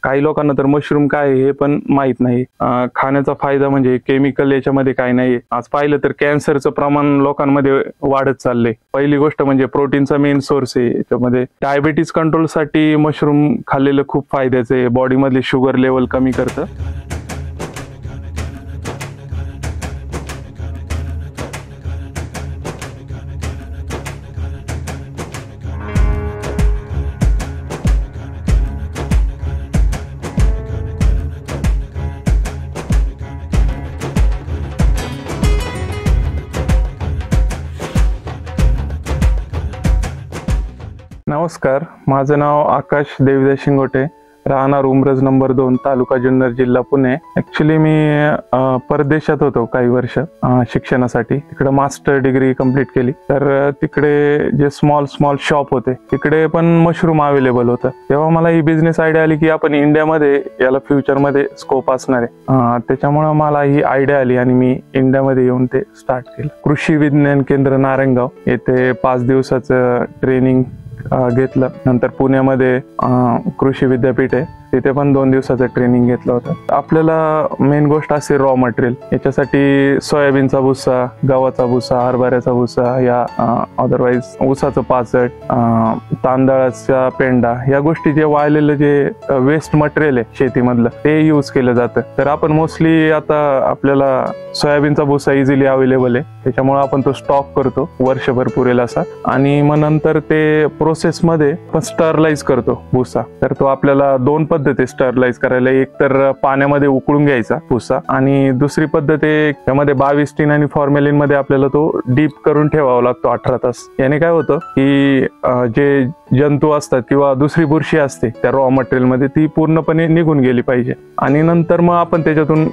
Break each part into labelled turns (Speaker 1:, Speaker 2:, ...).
Speaker 1: काही लोकांना तर मशरूम काय आहे हे पण माहित नाही. खाण्याचा फायदा म्हणजे केमिकल याच्यामध्ये काय नाही. आज पाहिलं तर कॅन्सरचं प्रमाण लोकांमध्ये वाढत चाललंय. पहिली गोष्ट म्हणजे प्रोटीनचा मेन सोर्स आहे. याच्यामध्ये डायबिटीज कंट्रोलसाठी मशरूम खाल्लेलं खूप फायद्याचं आहे. बॉडीमधली शुगर लेवल कमी करतं. नमस्कार, माझं नाव आकाश देविदास शिंगोटे, राहणार उमरज नंबर 2, तालुका जुन्नर, जिल्हा पुणे. ऍक्च्युली मी परदेशात होतो काही वर्ष शिक्षणासाठी. तिकडे मास्टर डिग्री कंप्लीट केली. तर तिकडे जे स्मॉल शॉप होते तिकडे पण मशरूम अवेलेबल होतं. तेव्हा मला ही बिझनेस आयडिया आली की आपण इंडियामध्ये याला फ्युचरमध्ये स्कोप असणार आहे. त्याच्यामुळे मला ही आयडिया आली आणि मी इंडियामध्ये येऊन ते स्टार्ट केलं. कृषी विज्ञान केंद्र नारायणगाव येथे 5 दिवसाचं ट्रेनिंग घेतलं. नंतर पुण्यामध्ये कृषी विद्यापीठ आहे, तिथे पण 2 दिवसाचं ट्रेनिंग घेतलं होतं. आपल्याला मेन गोष्ट असे रॉ मटेरियल. याच्यासाठी सोयाबीनचा भुसा, गव्हाचा भुसा, हरभऱ्याचा भुसा, या अदरवाईज ऊसाचं पाचट, तांदळाचा पेंडा, या गोष्टी जे वाळलेलं जे वेस्ट मटेरियल आहे शेतीमधलं ते यूज केलं जातं. तर आपण मोस्टली आता आपल्याला सोयाबीनचा भुसा इझिली अवेलेबल आहे, त्याच्यामुळे आपण तो स्टॉक करतो वर्षभर पुरेल असा. आणि मग नंतर ते प्रोसेसमध्ये आपण स्टरलाइज करतो भुसा. तर तो आपल्याला 2 पद्धती स्टरलाइज करायला. एक तर पाण्यामध्ये उकळून घ्यायचा भुसा, आणि दुसरी पद्धत आहे त्यामध्ये 22 आणि फॉर्मेलिन मध्ये आपल्याला तो डीप करून ठेवावा लागतो 18 तास. याने काय होतं की जे जंतू असतात किंवा दुसरी बुरशी असते त्या रॉ मटेरियल मध्ये ती पूर्णपणे निघून गेली पाहिजे. आणि नंतर मग आपण त्याच्यातून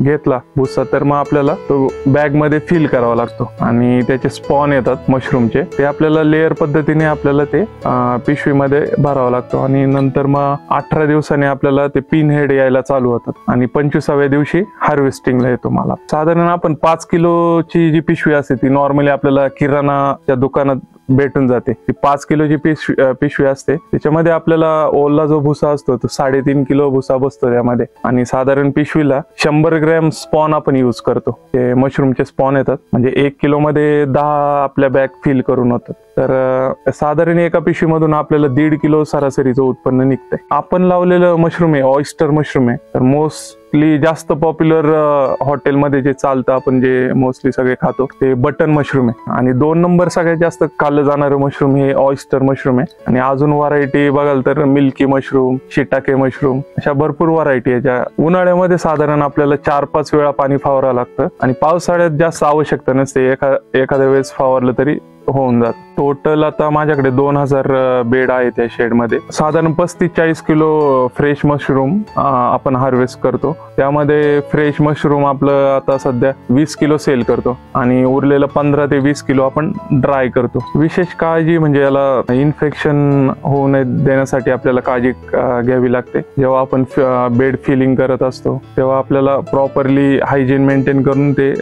Speaker 1: घेतला भुसा तर मग आपल्याला तो बॅग मध्ये फिल करावा लागतो आणि त्याचे स्पॉन येतात मशरूमचे, ते आपल्याला लेअर पद्धतीने आपल्याला ते पिशवीमध्ये भरावं लागतो. आणि नंतर मग 18 दिवसांनी आपल्याला ते पिन हेड यायला चालू होतात आणि 25व्या दिवशी हार्वेस्टिंगला येतो. मला साधारण आपण 5 किलोची जी पिशवी असते ती नॉर्मली आपल्याला किराणाच्या दुकानात भेटून जाते. ती 5 किलोची पिशवी असते. त्याच्यामध्ये आपल्याला ओला जो भुसा असतो तो 3.5 किलो भुसा बसतो त्यामध्ये. आणि साधारण पिशवीला 100 ग्रॅम स्पॉन आपण यूज करतो. ते मशरूमचे स्पॉन येतात, म्हणजे 1 किलो मध्ये 10 आपल्या बॅग फिल करून होतात. तर साधारण एका पिशवीमधून आपल्याला 1.5 किलो सरासरीचं उत्पन्न निघतंय. आपण लावलेलं मशरूम आहे ऑयस्टर मशरूम आहे. तर मोस्टली जास्त पॉप्युलर हॉटेलमध्ये जे चालतं, आपण जे मोस्टली सगळे खातो, ते बटन मशरूम आहे. आणि 2 नंबर सगळ्यात जास्त खाल्लं जाणारं मशरूम हे ऑयस्टर मशरूम आहे. आणि अजून व्हरायटी बघाल तर मिल्की मशरूम, शिटाके मशरूम, अशा भरपूर व्हरायटी आहे. ज्या उन्हाळ्यामध्ये साधारण आपल्याला 4-5 वेळा पाणी फवारावं लागतं आणि पावसाळ्यात जास्त आवश्यकता नसते. एखाद्या वेळेस फवारलं तरी होऊन जात. टोटल आता माझ्याकडे 2000 बेड आहे त्या शेडमध्ये. साधारण 35-40 किलो फ्रेश मशरूम आपण हार्वेस्ट करतो. त्यामध्ये फ्रेश मशरूम आपलं आता सध्या 20 किलो सेल करतो आणि उरलेलं 15 ते 20 किलो आपण ड्राय करतो. विशेष काळजी म्हणजे याला इन्फेक्शन होऊ नये देण्यासाठी आपल्याला काळजी घ्यावी लागते. जेव्हा आपण बेड फिलिंग करत असतो तेव्हा आपल्याला प्रॉपरली हायजीन मेंटेन करून ते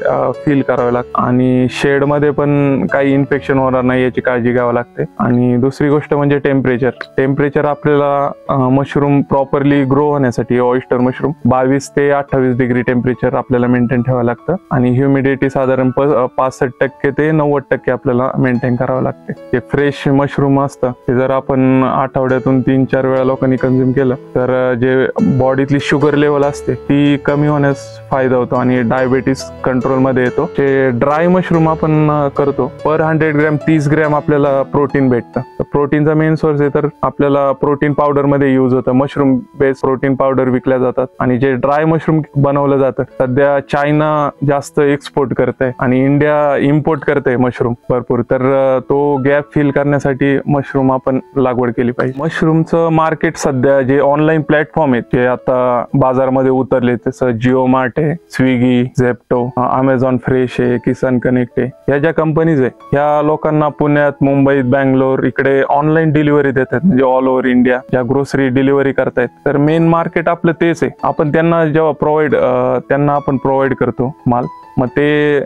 Speaker 1: फिल करावे लागतं. आणि शेडमध्ये पण काही इन्फेक्शन होणार नाही याची काळजी घ्यावी लागते. आणि दुसरी गोष्ट म्हणजे टेम्परेचर आपल्याला मशरूम प्रॉपरली ग्रो होण्यासाठी ऑयस्टर मशरूम 22 ते 28 डिग्री टेम्परेचर आपल्याला मेंटेन ठेवावं लागतं. आणि ह्युमिडिटी साधारण 65% ते 90% आपल्याला मेंटेन करावं लागते. जे फ्रेश मशरूम असतं ते जर आपण आठवड्यातून 3-4 वेळा लोकांनी कंझ्युम केलं तर जे बॉडीतली शुगर लेवल असते ती कमी होण्यास फायदा होतो आणि डायबिटीस कंट्रोल मध्ये येतो. जे ड्राय मशरूम आपण करतो पर 100 ग्रॅम 30 ग्रॅम आपल्याला प्रोटीन भेटतं. प्रोटीनचा मेन सोर्स आहे तर आपल्याला प्रोटीन पावडर मध्ये यूज होतं. मशरूम बेस्ड प्रोटीन पावडर विकल्या जातात. आणि जे ड्राय मशरूम बनवलं जातं सध्या चायना जास्त एक्सपोर्ट करतंय आणि इंडिया इम्पोर्ट करतंय मशरूम भरपूर. तर तो गॅप फिल करण्यासाठी मशरूम आपण लागवड केली पाहिजे. मशरूमचं मार्केट सध्या जे ऑनलाईन प्लॅटफॉर्म आहेत ते आता बाजारमध्ये उतरले, जसं जिओ मार्ट आहे, स्विगी, झेप्टो, अमेझॉन फ्रेश आहे, किसान कनेक्ट आहे, या ज्या कंपनीज आहे ह्या लोकांना पुण्यात, मुंबईत, बँगलोर इकडे ऑनलाईन डिलिव्हरी देतात. म्हणजे ऑल ओव्हर इंडिया ज्या ग्रोसरी डिलिव्हरी करतायत. तर मेन मार्केट आपलं तेच आहे. आपण त्यांना जेव्हा प्रोव्हाइड करतो माल, मग ते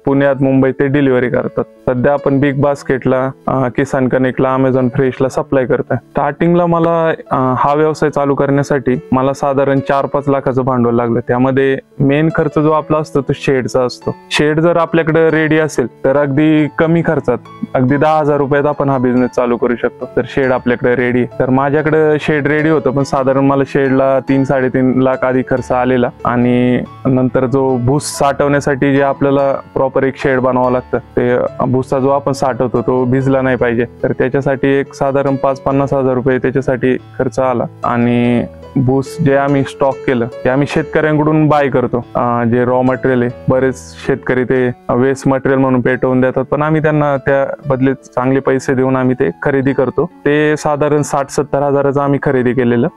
Speaker 1: पुण्यात, मुंबईत ते डिलिव्हरी करतात. सध्या आपण बिग बास्केटला, किसान कनेक्टला, अमेझॉन फ्रेशला सप्लाय करतोय. स्टार्टिंगला मला हा व्यवसाय चालू करण्यासाठी मला साधारण 4-5 लाखाचं भांडवल लागलं. त्यामध्ये मेन खर्च जो आपला असतो तो शेडचा असतो. शेड जर आपल्याकडे रेडी असेल तर अगदी कमी खर्चात, अगदी 10,000 रुपयात आपण हा बिझनेस चालू करू शकतो. तर शेड आपल्याकडे रेडी, तर माझ्याकडे शेड रेडी होतं, पण साधारण मला शेडला 3-3.5 लाख आधी खर्च आलेला. आणि नंतर जो भूस साठवण्यासाठी जे आपल्याला प्रॉपर एक शेड बनवावं लागतं, ते भुसा जो आपण साठवतो तो भिजला नाही पाहिजे, तर त्याच्यासाठी एक साधारण 50-50 हजार रुपये त्याच्यासाठी खर्च आला. आणि भूस जे आम्ही स्टॉक केलं ते आम्ही शेतकऱ्यांकडून बाय करतो. जे रॉ मटेरियल आहे, बरेच शेतकरी ते वेस्ट मटेरियल म्हणून पेटवून देतात, पण आम्ही त्यांना त्या बदले चांगले पैसे देऊन आम्ही ते खरेदी करतो. ते साधारण 60-70 हजाराचं आम्ही खरेदी केलेलं,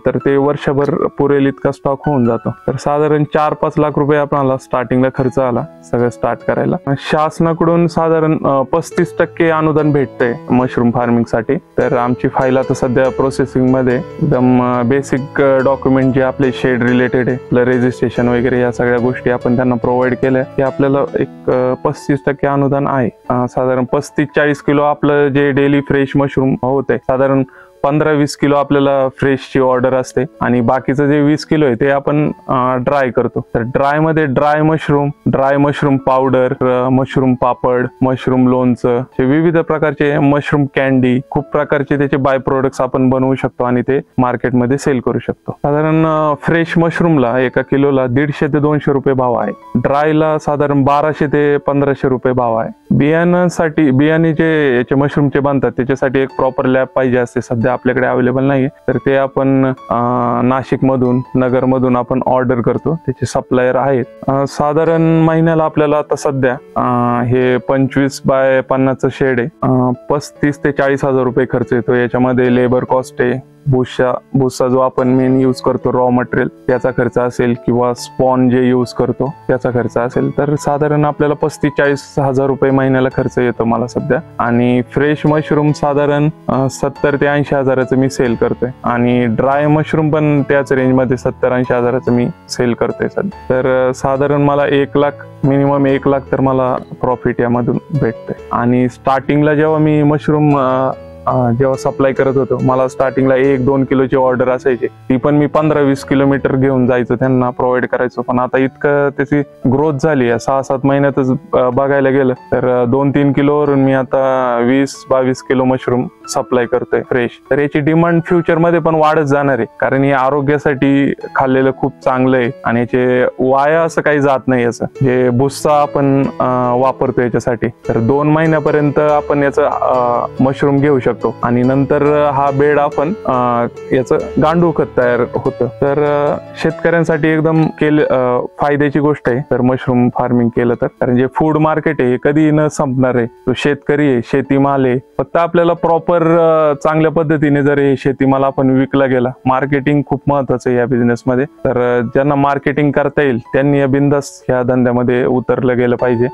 Speaker 1: तर ते वर्षभर पुरेल इतका स्टॉक होऊन जातो. तर साधारण 4-5 लाख रुपये आपल्याला स्टार्टिंगला खर्च आला सगळं स्टार्ट करायला. शासनाकडून साधारण 35% अनुदान भेटतंय मशरूम फार्मिंग साठी. तर आमची फाईल आता सध्या प्रोसेसिंग मध्ये, एकदम बेसिक डॉक्युमेंट जे आपले शेड रिलेटेड आहे, रजिस्ट्रेशन वगैरे या सगळ्या गोष्टी आपण त्यांना प्रोव्हाइड केल्या की आपल्याला एक 35% अनुदान आहे. साधारण 35-40 किलो आपलं जे डेली फ्रेश मशरूम होत आहे, साधारण 15-20 किलो आपल्याला फ्रेशची ऑर्डर असते आणि बाकीचं जे 20 किलो आहे ते आपण ड्राय करतो. तर ड्राय मध्ये ड्राय मशरूम पावडर, मशरूम पापड, मशरूम लोणचं, विविध प्रकारचे मशरूम कॅन्डी, खूप प्रकारचे त्याचे बाय प्रोडक्ट्स आपण बनवू शकतो आणि ते मार्केटमध्ये सेल करू शकतो. साधारण फ्रेश मशरूमला 1 किलोला 150 ते 200 रुपये भाव आहे. ड्रायला साधारण 1200 ते 1500 रुपये भाव आहे. बियाणे जे याचे मशरूमचे बनतात त्याच्यासाठी एक प्रॉपर लॅब पाहिजे असते, सध्या आपल्याकडे अवेलेबल नाही. तर ते आपण नाशिक मधून, नगर मधून आपण ऑर्डर करतो, त्याचे सप्लायर आहेत. साधारण महिन्याला आपल्याला आता सध्या हे 25 बाय 50चं शेड आहे, 35 ते 40 हजार रुपये खर्च येतो. याच्यामध्ये लेबर कॉस्ट आहे, भुसा जो आपण मेन यूज करतो रॉ मटेरियल त्याचा खर्च असेल, किंवा स्पॉन जे यूज करतो त्याचा खर्च असेल. तर साधारण आपल्याला 35-40 हजार रुपये महिन्याला खर्च येतो मला सध्या. आणि फ्रेश मशरूम साधारण 70 ते 80 हजाराचं मी सेल करतोय, आणि ड्राय मशरूम पण त्याच रेंजमध्ये 70-80 हजाराचं मी सेल करतोय सध्या. तर साधारण मला 1 लाख, मिनिमम 1 लाख तर मला प्रॉफिट यामधून भेटतंय. आणि स्टार्टिंगला जेव्हा मी मशरूम जेव्हा सप्लाय करत होतो, मला स्टार्टिंगला 1-2 किलोची ऑर्डर असायची, ती पण मी 15-20 किलोमीटर घेऊन जायचो, त्यांना प्रोव्हाइड करायचो. पण आता इतकं त्याची ग्रोथ झाली आहे, 6-7 महिन्यातच बघायला गेलं तर 2-3 किलोवरून मी आता 20-22 किलो मशरूम सप्लाय करतोय फ्रेश. तर याची डिमांड फ्युचर मध्ये पण वाढत जाणार आहे, कारण हे आरोग्यासाठी खाल्लेलं खूप चांगलं आहे आणि याचे वाया असं काही जात नाही. याचं जे भुस्सा आपण वापरतो याच्यासाठी, तर 2 महिन्यापर्यंत आपण याचं मशरूम घेऊ शकतो. आणि नंतर हा बेड आपण याचं गांडूळ खत तयार होतं. तर शेतकऱ्यांसाठी एकदम फायद्याची गोष्ट आहे तर मशरूम फार्मिंग केलं तर, कारण जे फूड मार्केट आहे कधी न संपणार आहे. तो शेतकरी आहे, शेतीमाल आहे, फक्त आपल्याला प्रॉपर चांगल्या पद्धतीने जर हे शेतीमाल आपण विकला गेला, मार्केटिंग खूप महत्वाचं आहे या बिझनेस मध्ये. तर ज्यांना मार्केटिंग करता येईल त्यांनी या बिंदास ह्या धंद्यामध्ये उतरलं गेलं पाहिजे.